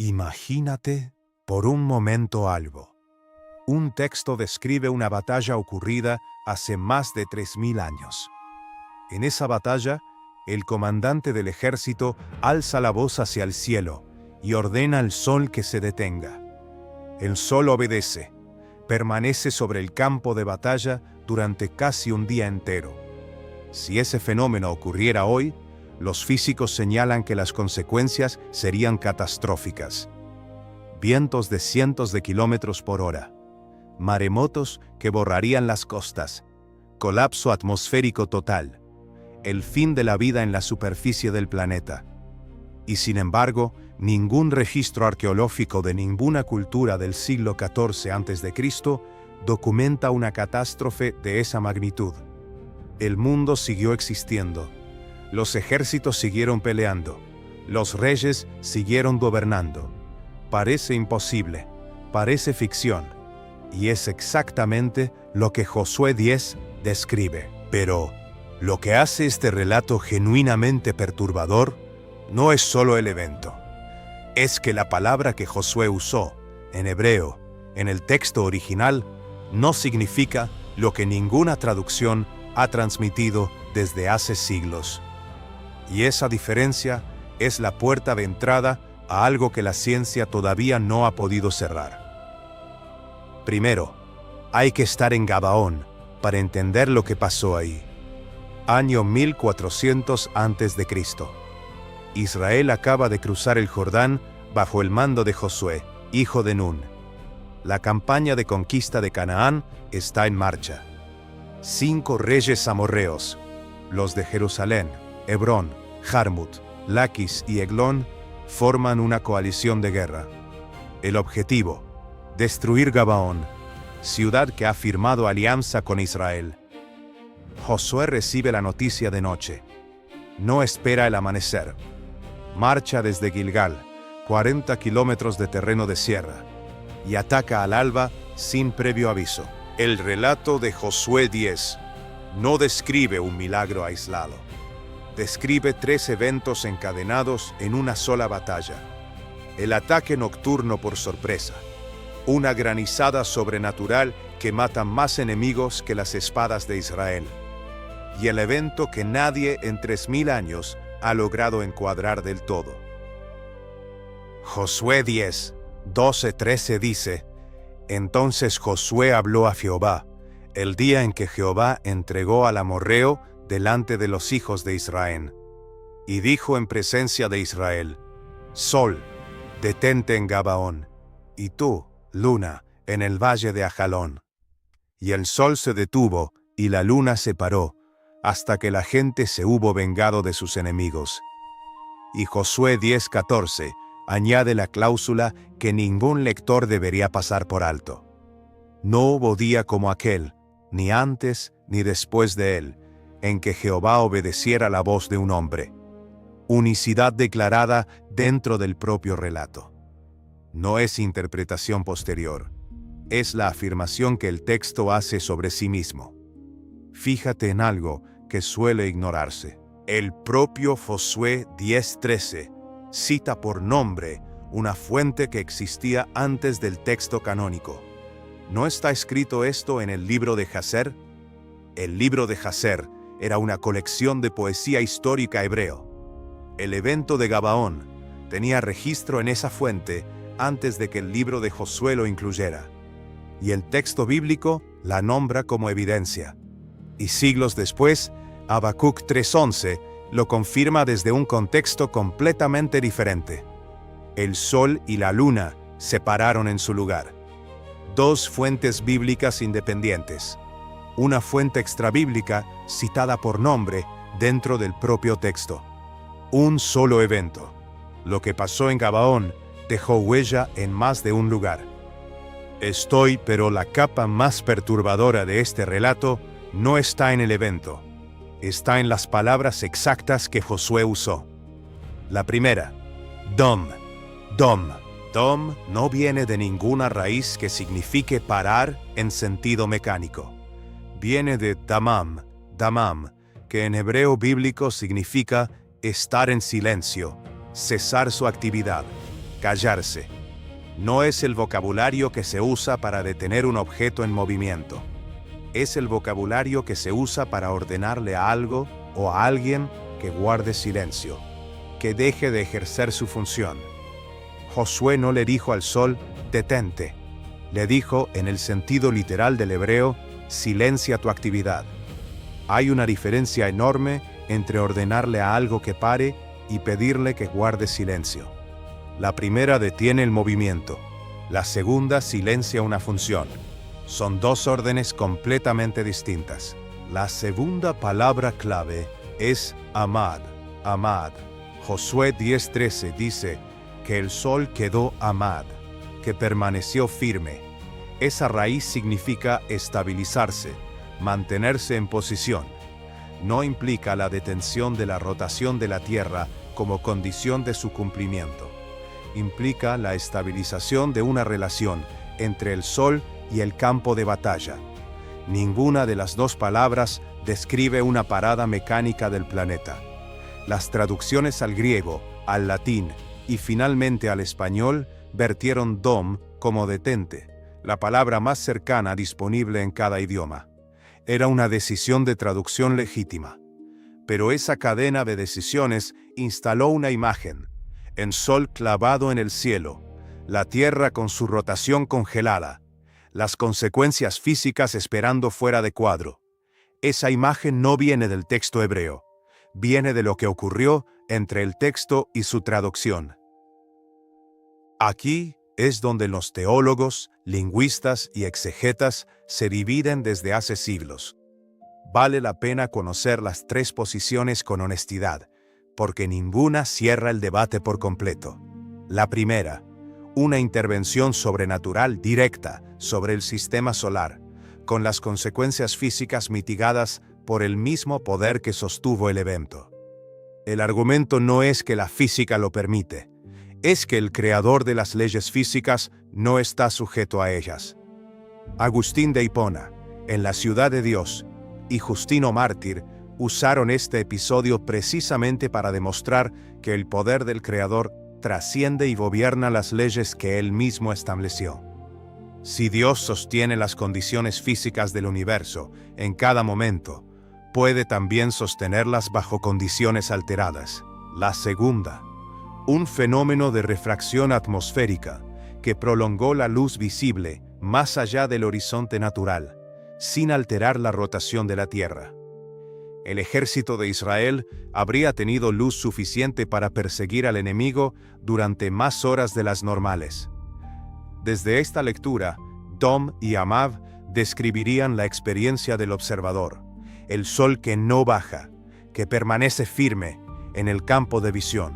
Imagínate por un momento algo. Un texto describe una batalla ocurrida hace más de 3000 años. En esa batalla, el comandante del ejército alza la voz hacia el cielo y ordena al sol que se detenga. El sol obedece, permanece sobre el campo de batalla durante casi un día entero. Si ese fenómeno ocurriera hoy, los físicos señalan que las consecuencias serían catastróficas. Vientos de cientos de kilómetros por hora, maremotos que borrarían las costas, colapso atmosférico total, el fin de la vida en la superficie del planeta. Y sin embargo, ningún registro arqueológico de ninguna cultura del siglo XIV a.C. documenta una catástrofe de esa magnitud. El mundo siguió existiendo. Los ejércitos siguieron peleando. Los reyes siguieron gobernando. Parece imposible, parece ficción, y es exactamente lo que Josué 10 describe. Pero lo que hace este relato genuinamente perturbador no es solo el evento. Es que la palabra que Josué usó, en hebreo, en el texto original, no significa lo que ninguna traducción ha transmitido desde hace siglos. Y esa diferencia es la puerta de entrada a algo que la ciencia todavía no ha podido cerrar. Primero, hay que estar en Gabaón para entender lo que pasó ahí. Año 1400 a.C. Israel acaba de cruzar el Jordán bajo el mando de Josué, hijo de Nun. La campaña de conquista de Canaán está en marcha. 5 reyes amorreos, los de Jerusalén, Hebrón, Jarmut, Laquis y Eglón, forman una coalición de guerra. El objetivo: destruir Gabaón, ciudad que ha firmado alianza con Israel. Josué recibe la noticia de noche. No espera el amanecer. Marcha desde Gilgal, 40 kilómetros de terreno de sierra, y ataca al alba sin previo aviso. El relato de Josué 10 no describe un milagro aislado. Describe 3 eventos encadenados en una sola batalla. El ataque nocturno por sorpresa, una granizada sobrenatural que mata más enemigos que las espadas de Israel, y el evento que nadie en 3000 años ha logrado encuadrar del todo. Josué 10, 12-13 dice: Entonces Josué habló a Jehová, el día en que Jehová entregó al amorreo delante de los hijos de Israel. Y dijo en presencia de Israel: Sol, detente en Gabaón, y tú, luna, en el valle de Ajalón. Y el sol se detuvo, y la luna se paró, hasta que la gente se hubo vengado de sus enemigos. Y Josué 10:14 añade la cláusula que ningún lector debería pasar por alto. No hubo día como aquel, ni antes ni después de él, en que Jehová obedeciera la voz de un hombre. Unicidad declarada dentro del propio relato. No es interpretación posterior, es la afirmación que el texto hace sobre sí mismo. Fíjate en algo que suele ignorarse. El propio Josué 10:13 cita por nombre una fuente que existía antes del texto canónico. ¿No está escrito esto en el libro de Jaser? El libro de Jaser era una colección de poesía histórica hebreo. El evento de Gabaón tenía registro en esa fuente antes de que el libro de Josué lo incluyera. Y el texto bíblico la nombra como evidencia. Y siglos después, Habacuc 3:11 lo confirma desde un contexto completamente diferente. El sol y la luna se pararon en su lugar. 2 fuentes bíblicas independientes. Una fuente extrabíblica citada por nombre dentro del propio texto. Un solo evento. Lo que pasó en Gabaón dejó huella en más de un lugar. Pero la capa más perturbadora de este relato no está en el evento. Está en las palabras exactas que Josué usó. La primera, dom. Dom. Dom no viene de ninguna raíz que signifique parar en sentido mecánico. Viene de damam, que en hebreo bíblico significa estar en silencio, cesar su actividad. callarse. No es el vocabulario que se usa para detener un objeto en movimiento. Es el vocabulario que se usa para ordenarle a algo o a alguien que guarde silencio, que deje de ejercer su función. Josué no le dijo al sol, detente. Le dijo, en el sentido literal del hebreo, silencia tu actividad. Hay una diferencia enorme entre ordenarle a algo que pare y pedirle que guarde silencio. La primera detiene el movimiento, la segunda silencia una función. Son dos órdenes completamente distintas. La segunda palabra clave es amad, amad. Josué 10:13 dice que el sol quedó amad, que permaneció firme. Esa raíz significa estabilizarse, mantenerse en posición. No implica la detención de la rotación de la Tierra como condición de su cumplimiento. Implica la estabilización de una relación entre el Sol y el campo de batalla. Ninguna de las dos palabras describe una parada mecánica del planeta. Las traducciones al griego, al latín y finalmente al español vertieron dom como detente, la palabra más cercana disponible en cada idioma. Era una decisión de traducción legítima. Pero esa cadena de decisiones instaló una imagen: el sol clavado en el cielo, la Tierra con su rotación congelada, las consecuencias físicas esperando fuera de cuadro. Esa imagen no viene del texto hebreo, viene de lo que ocurrió entre el texto y su traducción. Aquí es donde los teólogos, lingüistas y exegetas se dividen desde hace siglos. Vale la pena conocer las tres posiciones con honestidad, porque ninguna cierra el debate por completo. La primera, una intervención sobrenatural directa sobre el sistema solar, con las consecuencias físicas mitigadas por el mismo poder que sostuvo el evento. El argumento no es que la física lo permite, es que el creador de las leyes físicas no está sujeto a ellas. Agustín de Hipona, en La Ciudad de Dios, y Justino Mártir usaron este episodio precisamente para demostrar que el poder del Creador trasciende y gobierna las leyes que Él mismo estableció. Si Dios sostiene las condiciones físicas del universo en cada momento, puede también sostenerlas bajo condiciones alteradas. La segunda, un fenómeno de refracción atmosférica que prolongó la luz visible más allá del horizonte natural, sin alterar la rotación de la Tierra. El ejército de Israel habría tenido luz suficiente para perseguir al enemigo durante más horas de las normales. Desde esta lectura, Dom y Amav describirían la experiencia del observador, el sol que no baja, que permanece firme en el campo de visión,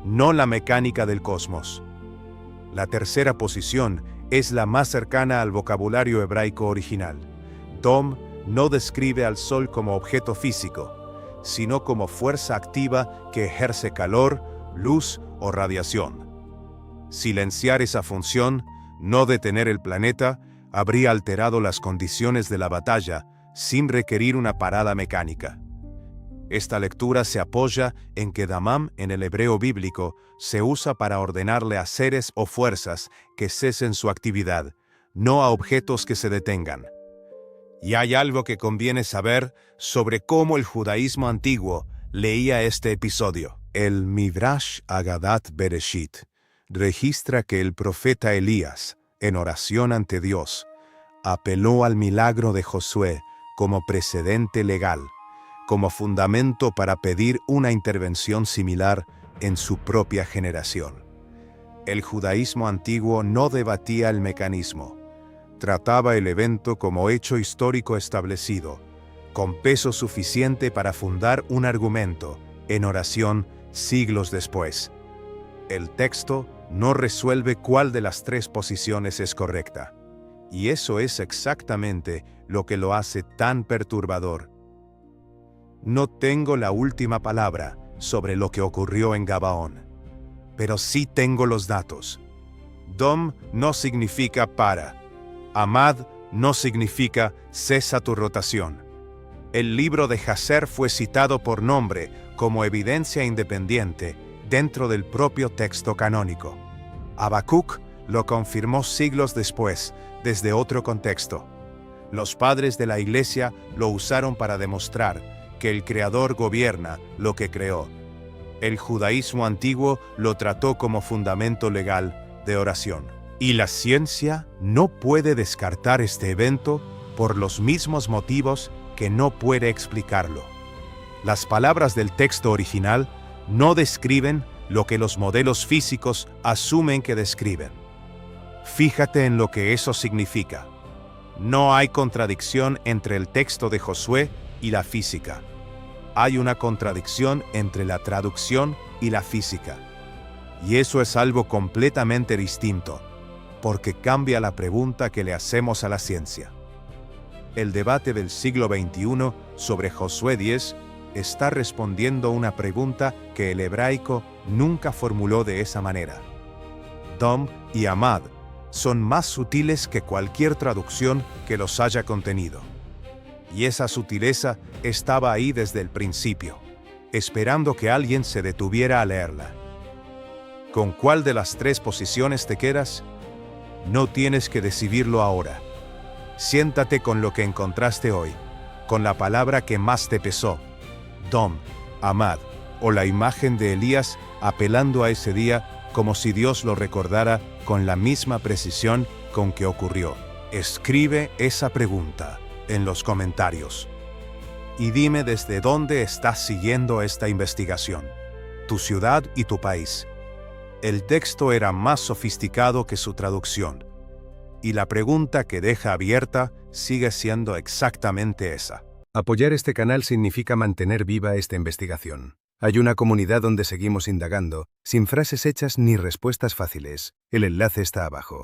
no la mecánica del cosmos. La tercera posición es la más cercana al vocabulario hebraico original. Dom no describe al sol como objeto físico, sino como fuerza activa que ejerce calor, luz o radiación. Silenciar esa función, no detener el planeta, habría alterado las condiciones de la batalla sin requerir una parada mecánica. Esta lectura se apoya en que damam en el hebreo bíblico se usa para ordenarle a seres o fuerzas que cesen su actividad, no a objetos que se detengan. Y hay algo que conviene saber sobre cómo el judaísmo antiguo leía este episodio. El Midrash Agadat Bereshit registra que el profeta Elías, en oración ante Dios, apeló al milagro de Josué como precedente legal, como fundamento para pedir una intervención similar en su propia generación. El judaísmo antiguo no debatía el mecanismo, trataba el evento como hecho histórico establecido, con peso suficiente para fundar un argumento en oración siglos después. El texto no resuelve cuál de las tres posiciones es correcta, y eso es exactamente lo que lo hace tan perturbador. No tengo la última palabra sobre lo que ocurrió en Gabaón, pero sí tengo los datos. Dom no significa para. Amad no significa cesa tu rotación. El libro de Jaser fue citado por nombre como evidencia independiente dentro del propio texto canónico. Habacuc lo confirmó siglos después, desde otro contexto. Los padres de la Iglesia lo usaron para demostrar que el Creador gobierna lo que creó. El judaísmo antiguo lo trató como fundamento legal de oración. Y la ciencia no puede descartar este evento por los mismos motivos que no puede explicarlo. Las palabras del texto original no describen lo que los modelos físicos asumen que describen. Fíjate en lo que eso significa. No hay contradicción entre el texto de Josué y la física. Hay una contradicción entre la traducción y la física. Y eso es algo completamente distinto, porque cambia la pregunta que le hacemos a la ciencia. El debate del siglo XXI sobre Josué 10 está respondiendo una pregunta que el hebraico nunca formuló de esa manera. Dom y Amad son más sutiles que cualquier traducción que los haya contenido. Y esa sutileza estaba ahí desde el principio, esperando que alguien se detuviera a leerla. ¿Con cuál de las tres posiciones te quedas? No tienes que decidirlo ahora. Siéntate con lo que encontraste hoy, con la palabra que más te pesó, Dom, Amad, o la imagen de Elías apelando a ese día como si Dios lo recordara con la misma precisión con que ocurrió. Escribe esa pregunta en los comentarios. Y dime desde dónde estás siguiendo esta investigación, tu ciudad y tu país. El texto era más sofisticado que su traducción, y la pregunta que deja abierta sigue siendo exactamente esa. Apoyar este canal significa mantener viva esta investigación. Hay una comunidad donde seguimos indagando, sin frases hechas ni respuestas fáciles. El enlace está abajo.